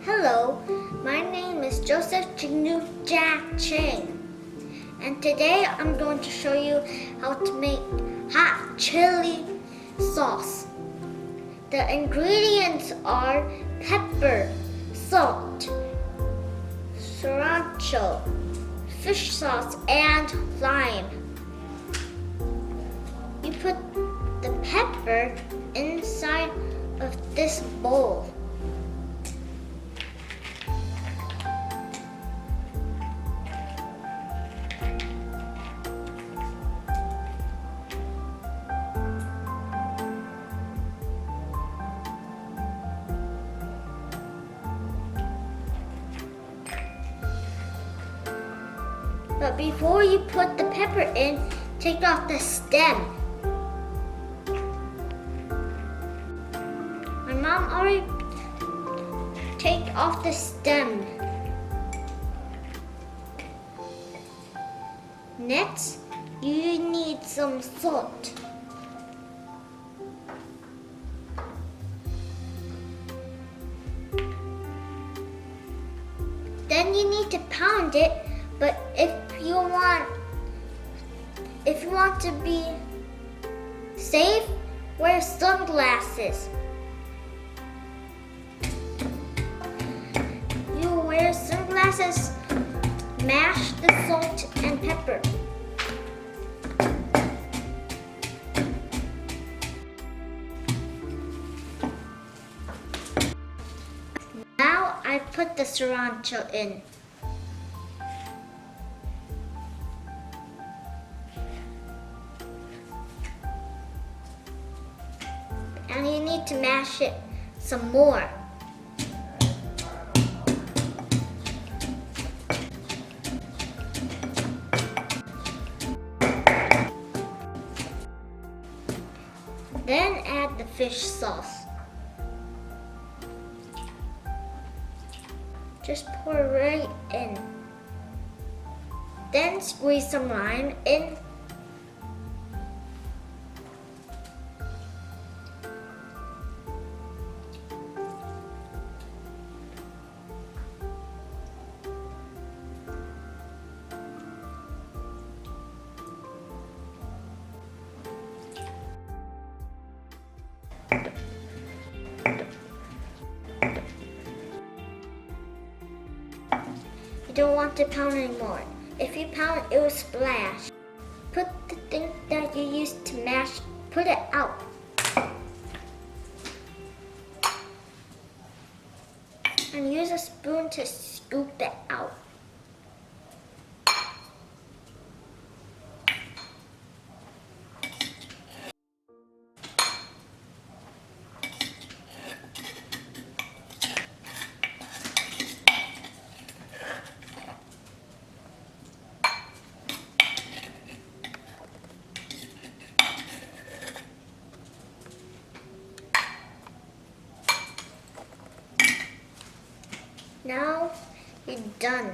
Hello, my name is Joseph Chinu Jack Ching, and today I'm going to show you how to make hot chili sauce. The ingredients are pepper, salt, sriracha, fish sauce, and lime. You put the pepper inside of this bowl. But before you put the pepper in, take off the stem. My mom already take off the stem. Next, you need some salt. Then you need to pound it, but if you want to be safe, wear sunglasses. You wear sunglasses, mash the salt and pepper. Now I put the sriracha in. And you need to mash it some more. Then add the fish sauce. Just pour right in. Then squeeze some lime in. You don't want to pound anymore. If you pound, it will splash. Put the thing that you used to mash, put it out. And use a spoon to scoop it out. Now you're done.